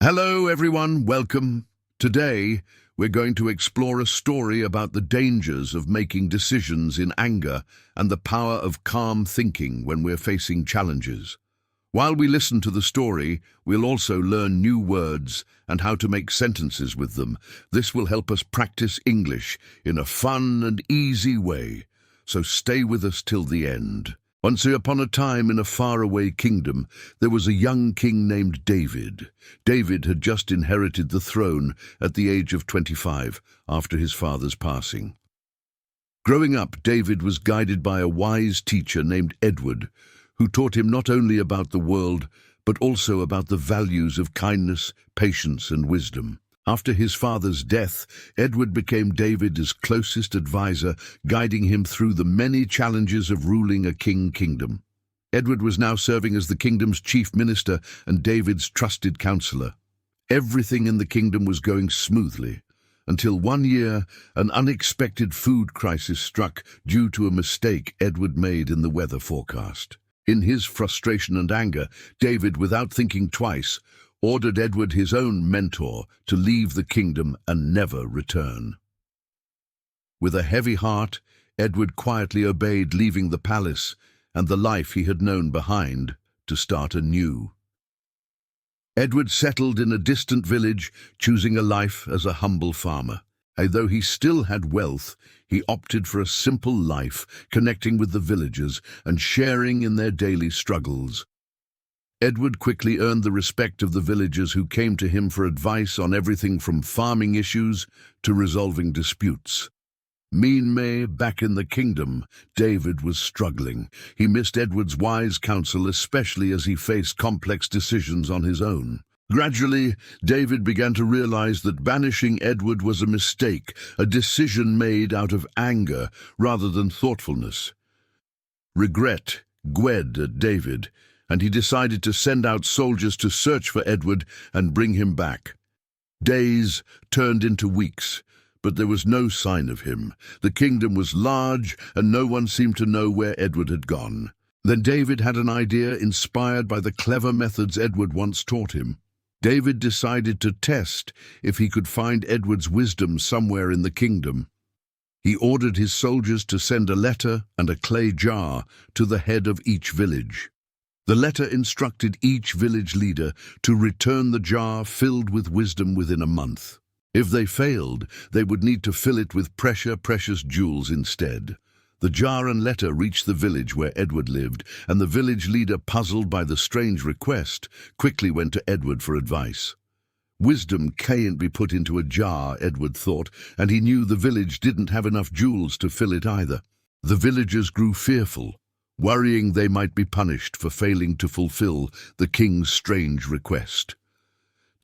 Hello everyone, welcome. Today, we're going to explore a story about the dangers of making decisions in anger and the power of calm thinking when we're facing challenges. While we listen to the story, we'll also learn new words and how to make sentences with them. This will help us practice English in a fun and easy way, so stay with us till the end. Once upon a time in a faraway kingdom, there was a young king named David. David had just inherited the throne at the age of 25 after his father's passing. Growing up, David was guided by a wise teacher named Edward, who taught him not only about the world, but also about the values of kindness, patience, and wisdom. After his father's death, Edward became David's closest advisor, guiding him through the many challenges of ruling a kingdom. Edward was now serving as the kingdom's chief minister and David's trusted counselor. Everything in the kingdom was going smoothly, until one year an unexpected food crisis struck due to a mistake Edward made in the weather forecast. In his frustration and anger, David, without thinking twice, ordered Edward, his own mentor, to leave the kingdom and never return. With a heavy heart, Edward quietly obeyed, leaving the palace and the life he had known behind to start anew. Edward settled in a distant village, choosing a life as a humble farmer. Though he still had wealth, he opted for a simple life, connecting with the villagers and sharing in their daily struggles. Edward quickly earned the respect of the villagers, who came to him for advice on everything from farming issues to resolving disputes. Meanwhile, back in the kingdom, David was struggling. He missed Edward's wise counsel, especially as he faced complex decisions on his own. Gradually, David began to realize that banishing Edward was a mistake, a decision made out of anger rather than thoughtfulness. Regret gwed at David, and he decided to send out soldiers to search for Edward and bring him back. Days turned into weeks, but there was no sign of him. The kingdom was large, and no one seemed to know where Edward had gone. Then David had an idea, inspired by the clever methods Edward once taught him. David decided to test if he could find Edward's wisdom somewhere in the kingdom. He ordered his soldiers to send a letter and a clay jar to the head of each village. The letter instructed each village leader to return the jar filled with wisdom within a month. If they failed, they would need to fill it with precious jewels instead. The jar and letter reached the village where Edward lived, and the village leader, puzzled by the strange request, quickly went to Edward for advice. Wisdom can't be put into a jar, Edward thought, and he knew the village didn't have enough jewels to fill it either. The villagers grew fearful, worrying they might be punished for failing to fulfill the king's strange request.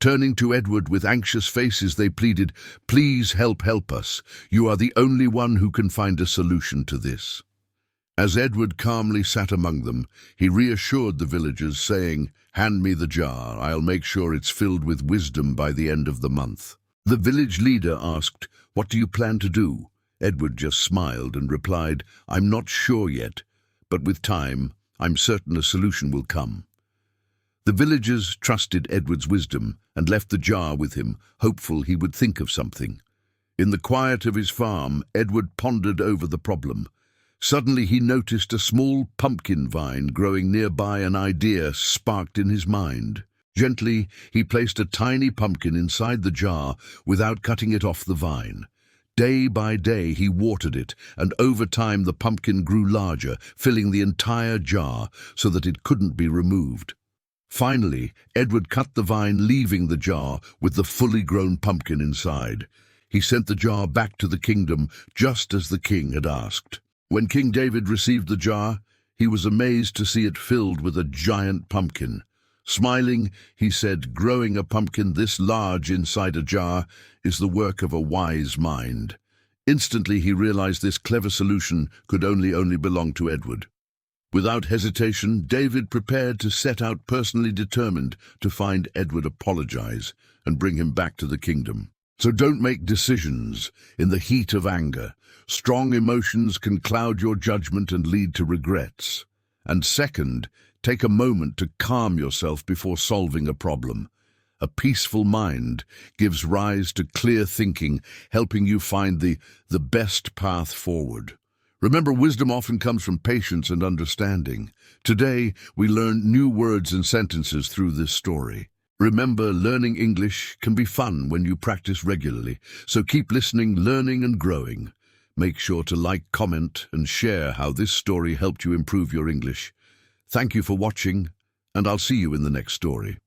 Turning to Edward with anxious faces, they pleaded, "Please help us. You are the only one who can find a solution to this." As Edward calmly sat among them, he reassured the villagers, saying, "Hand me the jar. I'll make sure it's filled with wisdom by the end of the month." The village leader asked, "What do you plan to do?" Edward just smiled and replied, "I'm not sure yet, but with time, I'm certain a solution will come." The villagers trusted Edward's wisdom and left the jar with him, hopeful he would think of something. In the quiet of his farm, Edward pondered over the problem. Suddenly he noticed a small pumpkin vine growing nearby. An idea sparked in his mind. Gently, he placed a tiny pumpkin inside the jar without cutting it off the vine. Day by day he watered it, and over time the pumpkin grew larger, filling the entire jar so that it couldn't be removed. Finally, Edward cut the vine, leaving the jar with the fully grown pumpkin inside. He sent the jar back to the kingdom, just as the king had asked. When King David received the jar, he was amazed to see it filled with a giant pumpkin. Smiling, he said, "Growing a pumpkin this large inside a jar is the work of a wise mind." Instantly he realized this clever solution could only belong to Edward. Without hesitation, David prepared to set out, personally determined to find Edward, apologize, and bring him back to the kingdom. So don't make decisions in the heat of anger. Strong emotions can cloud your judgment and lead to regrets. And second, take a moment to calm yourself before solving a problem. A peaceful mind gives rise to clear thinking, helping you find the best path forward. Remember, wisdom often comes from patience and understanding. Today, we learn new words and sentences through this story. Remember, learning English can be fun when you practice regularly, so keep listening, learning and growing. Make sure to like, comment and share how this story helped you improve your English. Thank you for watching, and I'll see you in the next story.